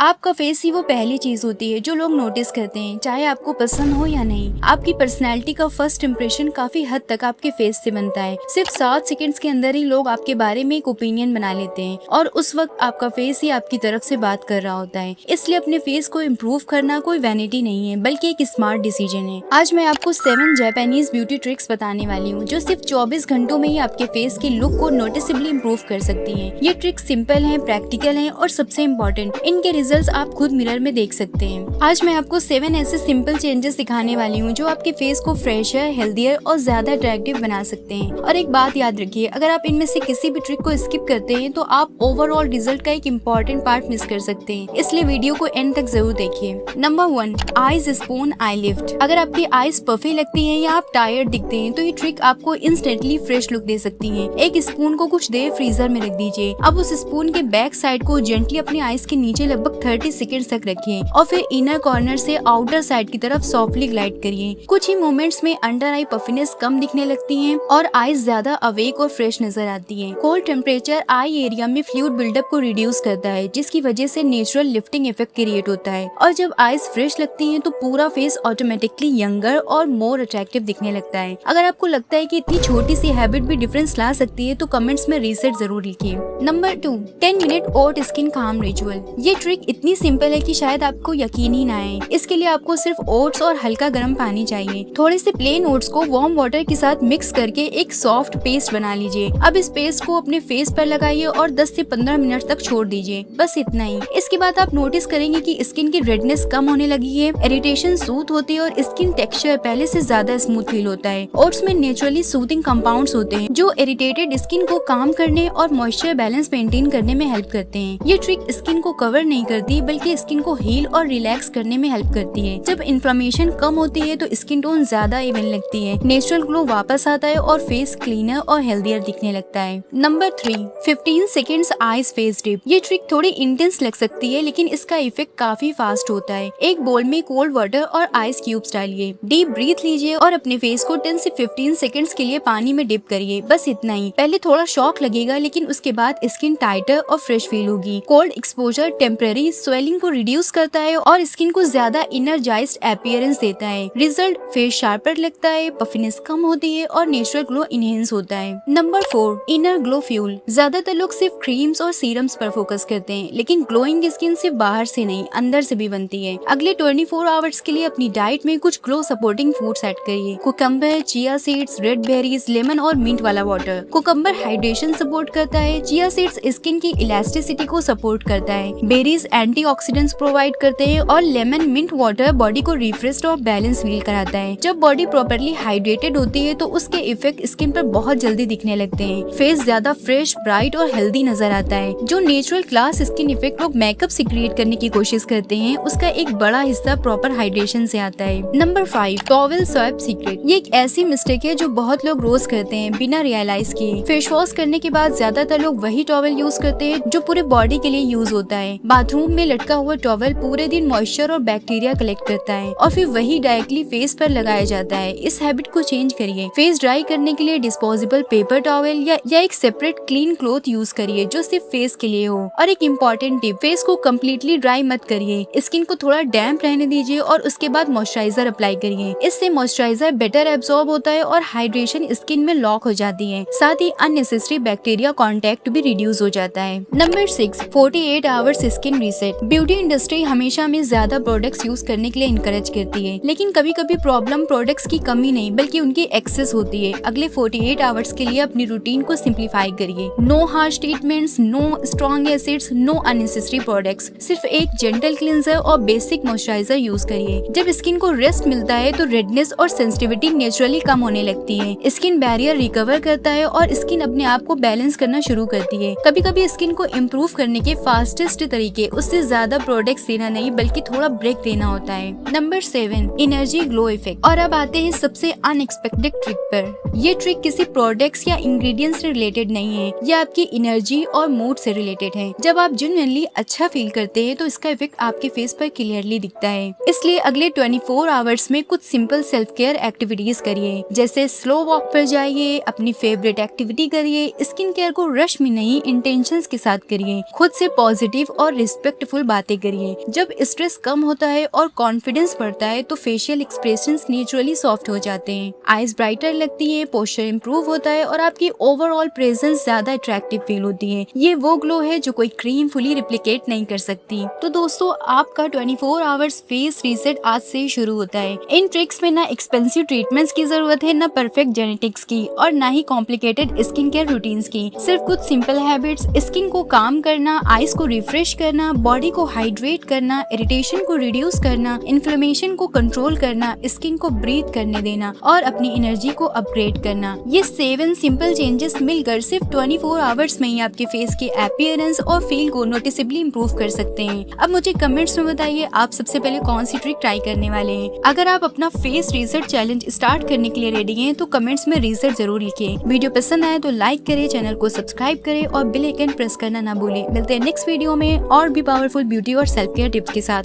आपका फेस ही वो पहली चीज होती है जो लोग नोटिस करते हैं, चाहे आपको पसंद हो या नहीं। आपकी पर्सनैलिटी का फर्स्ट इम्प्रेशन काफी हद तक आपके फेस से बनता है। सिर्फ 7 सेकंड्स के अंदर ही लोग आपके बारे में एक ओपिनियन बना लेते हैं और उस वक्त आपका फेस ही आपकी तरफ से बात कर रहा होता है। इसलिए अपने फेस को इम्प्रूव करना कोई वैनिटी नहीं है, बल्कि एक स्मार्ट डिसीजन है। आज मैं आपको 7 जापानीज ब्यूटी ट्रिक्स बताने वाली हूँ जो सिर्फ 24 घंटों में ही आपके फेस के लुक को नोटिसेबली इम्प्रूव कर सकती है। ये ट्रिक्स सिंपल है, प्रैक्टिकल है और सबसे इम्पोर्टेंट, इनके रिजल्ट्स आप खुद मिरर में देख सकते हैं। आज मैं आपको 7 ऐसे सिंपल चेंजेस दिखाने वाली हूँ जो आपके फेस को फ्रेशर, हेल्दियर और ज्यादा अट्रैक्टिव बना सकते हैं। और एक बात याद रखिए, अगर आप इनमें से किसी भी ट्रिक को स्किप करते हैं तो आप ओवरऑल रिजल्ट का एक इम्पोर्टेंट पार्ट मिस कर सकते हैं, इसलिए वीडियो को एंड तक जरूर देखिए। नंबर 1, आईज स्पून आई लिफ्ट। अगर आपकी आईज पफी लगती हैं या आप टायर्ड दिखते हैं तो ये ट्रिक आपको इंस्टेंटली फ्रेश लुक दे सकती है। एक स्पून को कुछ देर फ्रीजर में रख दीजिए। अब उस स्पून के बैक साइड को जेंटली अपनी आईज के नीचे लगभग 30 सेकंड तक रखें और फिर इनर कॉर्नर से आउटर साइड की तरफ सॉफ्टली ग्लाइड करिए। कुछ ही मोमेंट्स में अंडर आई पफिनेस कम दिखने लगती है और आईज ज्यादा अवेक और फ्रेश नजर आती है। कोल्ड टेम्परेचर आई एरिया में फ्लूइड बिल्डअप को रिड्यूस करता है, जिसकी वजह से नेचुरल लिफ्टिंग इफेक्ट क्रिएट होता है और जब आईज फ्रेश लगती हैं तो पूरा फेस ऑटोमेटिकली यंगर और मोर अट्रैक्टिव दिखने लगता है। अगर आपको लगता है कि इतनी छोटी सी हैबिट भी डिफरेंस ला सकती है तो कमेंट्स में रीसेट जरूर लिखिए। नंबर 2, 10 मिनट ओट स्किन काम रिचुअल। ये ट्रिक इतनी सिंपल है कि शायद आपको यकीन ही ना आए। इसके लिए आपको सिर्फ ओट्स और हल्का गर्म पानी चाहिए। थोड़े से प्लेन ओट्स को वार्म वाटर के साथ मिक्स करके एक सॉफ्ट पेस्ट बना लीजिए। अब इस पेस्ट को अपने फेस पर लगाइए और 10 से 15 मिनट तक छोड़ दीजिए, बस इतना ही। इसके बाद आप नोटिस करेंगे कि स्किन की रेडनेस कम होने लगी है, इरिटेशन सूथ होती है और स्किन टेक्सचर पहले से ज्यादा स्मूथ फील होता है। ओट्स में नेचुरली सूथिंग कंपाउंड्स होते हैं जो इरिटेटेड स्किन को काम करने और मॉइस्चर बैलेंस मेंटेन करने में हेल्प करते हैं। ये ट्रिक स्किन को कवर नहीं करती बल्कि स्किन को हील और रिलैक्स करने में हेल्प करती है। जब इन्फ्लेमेशन कम होती है तो स्किन टोन ज्यादा इवन लगती है, नेचुरल ग्लो वापस आता है और फेस क्लीनर और हेल्दियर दिखने लगता है। Number 3, 15 seconds eyes face dip. ये ट्रिक थोड़ी इंटेंस लग सकती है लेकिन इसका इफेक्ट काफी फास्ट होता है। एक बोल में कोल्ड वाटर और आइस क्यूब्स डालिए, डीप ब्रीथ लीजिए और अपने फेस को 10 से 15 सेकेंड्स के लिए पानी में डिप करिए, बस इतना ही। पहले थोड़ा शॉक लगेगा लेकिन उसके बाद स्किन टाइटर और फ्रेश फील होगी। कोल्ड एक्सपोजर टेम्पररी स्वेलिंग को रिड्यूस करता है और स्किन को ज्यादा इनर्जाइज्ड अपीयरेंस देता है। रिजल्ट, फेस शार्पर लगता है, पफिनेस कम होती है और नेचुरल ग्लो इनहेंस होता है। Number 4, inner glow fuel. ज्यादातर लोग सिर्फ क्रीम्स और सीरम्स पर फोकस करते हैं, लेकिन ग्लोइंग स्किन सिर्फ बाहर से नहीं अंदर से भी बनती है। अगले 24 आवर्स के लिए अपनी डाइट में कुछ ग्लो सपोर्टिंग फूड्स ऐड करिए। Cucumber, chia seeds, red berries, lemon और मिंट वाला वाटर। कुकम्बर हाइड्रेशन सपोर्ट करता है, चिया सीड्स स्किन की इलास्टिसिटी को सपोर्ट करता है, बेरीज एंटीऑक्सीडेंट्स प्रोवाइड करते हैं और लेमन मिंट वाटर बॉडी को रिफ्रेश्ड और बैलेंस फील कराता है। जब बॉडी प्रॉपर्ली हाइड्रेटेड होती है तो उसके इफेक्ट स्किन पर बहुत जल्दी दिखने लगते हैं। फेस ज्यादा फ्रेश, ब्राइट और हेल्दी नजर आता है। जो नेचुरल क्लास स्किन इफेक्ट लोग मेकअप से क्रिएट करने की कोशिश करते हैं उसका एक बड़ा हिस्सा प्रॉपर हाइड्रेशन से आता है। Number 5, towel swap secret. ये एक ऐसी मिस्टेक है जो बहुत लोग रोज करते हैं बिना रियलाइज किए। फेस वॉश करने के बाद ज्यादातर लोग वही टॉवेल यूज करते हैं जो पूरे बॉडी के लिए यूज होता है। बाथरूम में लटका हुआ टॉवेल पूरे दिन मॉइस्चर और बैक्टीरिया कलेक्ट करता है और फिर वही डायरेक्टली फेस पर लगाया जाता है। इस हैबिट को चेंज करिए। फेस ड्राई करने के लिए डिस्पोजेबल पेपर टॉवेल या एक सेपरेट क्लीन क्लॉथ यूज करिए जो सिर्फ फेस के लिए हो। और एक इम्पोर्टेंट टिप, फेस को कम्प्लीटली ड्राई मत करिए, स्किन को थोड़ा डैम्प रहने दीजिए और उसके बाद मॉइस्चराइजर अप्लाई करिए। इससे मॉइस्चराइजर बेटर एब्जॉर्ब होता है और हाइड्रेशन स्किन में लॉक हो जाती है। साथ ही अननेसेसरी बैक्टीरिया कांटेक्ट भी रिड्यूस हो जाता है। Number 6, 48 hours skin reset. Beauty industry हमेशा में ज्यादा प्रोडक्ट्स यूज करने के लिए इनकरेज करती है, लेकिन कभी कभी प्रॉब्लम प्रोडक्ट्स की कमी नहीं बल्कि उनकी एक्सेस होती है। अगले 48 आवर्स के लिए अपनी रूटीन को सिंप्लीफाई करिए। No harsh treatments, no strong acids, no unnecessary products. सिर्फ एक जेंटल क्लींजर और बेसिक मॉइस्चराइजर यूज करिए। जब स्किन को रेस्ट मिलता है तो रेडनेस और सेंसिटिविटी नेचुरली कम होने लगती है। स्किन बैरियर रिकवर करता है और स्किन अपने आप को बैलेंस करना शुरू करती है। कभी कभी स्किन को इम्प्रूव करने के फास्टेस्ट तरीके उससे ज्यादा प्रोडक्ट्स देना नहीं बल्कि थोड़ा ब्रेक देना होता है। Number 7, energy glow effect. और अब आते हैं सबसे अनएक्सपेक्टेड ट्रिक पर। ये ट्रिक किसी प्रोडक्ट्स या इंग्रेडिएंट्स से रिलेटेड नहीं है, ये आपकी एनर्जी और मूड से रिलेटेड है। जब आप जेन्युइनली अच्छा फील करते हैं तो इसका इफेक्ट आपके फेस पर क्लियरली दिखता है। इसलिए अगले 24 आवर्स में कुछ सिंपल सेल्फ केयर एक्टिविटीज करिए, जैसे स्लो वॉक पर जाइए, अपनी फेवरेट एक्टिविटी करिए। स्किन केयर को रश में नहीं, इंटेंशंस के साथ करिए। खुद से पॉजिटिव और रिस्पेक्ट इम्पैक्टफुल बातें करिए। जब स्ट्रेस कम होता है और कॉन्फिडेंस बढ़ता है तो फेशियल एक्सप्रेशंस नेचुरली सॉफ्ट हो जाते हैं, आईज ब्राइटर लगती है, पोस्चर इंप्रूव होता है और आपकी ओवरऑल प्रेजेंस ज्यादा अट्रैक्टिव फील होती है। ये वो ग्लो है जो कोई क्रीम फुली रिप्लिकेट नहीं कर सकती। तो दोस्तों, आपका 24 आवर्स फेस रीसेट आज से ही शुरू होता है। इन ट्रिक्स में ना एक्सपेंसिव ट्रीटमेंट्स की जरूरत है, ना परफेक्ट जेनेटिक्स की और ना ही कॉम्प्लिकेटेड स्किन केयर रूटीन्स की। सिर्फ कुछ सिंपल हैबिट्स, स्किन को काम करना, आईज को रिफ्रेश करना, बॉडी को हाइड्रेट करना, इरिटेशन को रिड्यूस करना, इन्फ्लेमेशन को कंट्रोल करना, स्किन को ब्रीथ करने देना और अपनी एनर्जी को अपग्रेड करना। ये 7 सिंपल चेंजेस मिलकर सिर्फ 24 आवर्स में ही आपके फेस की अपीयरेंस और फील को नोटिसेबली इंप्रूव कर सकते हैं। अब मुझे कमेंट्स में बताइए, आप सबसे पहले कौन सी ट्रिक ट्राई करने वाले हैं। अगर आप अपना फेस रीसेट चैलेंज स्टार्ट करने के लिए रेडी हैं तो कमेंट्स में रीसेट जरूर लिखें। वीडियो पसंद आए तो लाइक करें, चैनल को सब्सक्राइब करें और बेल आइकन प्रेस करना ना भूलें। मिलते हैं नेक्स्ट वीडियो में और भी पावरफुल ब्यूटी और सेल्फ केयर टिप्स के साथ।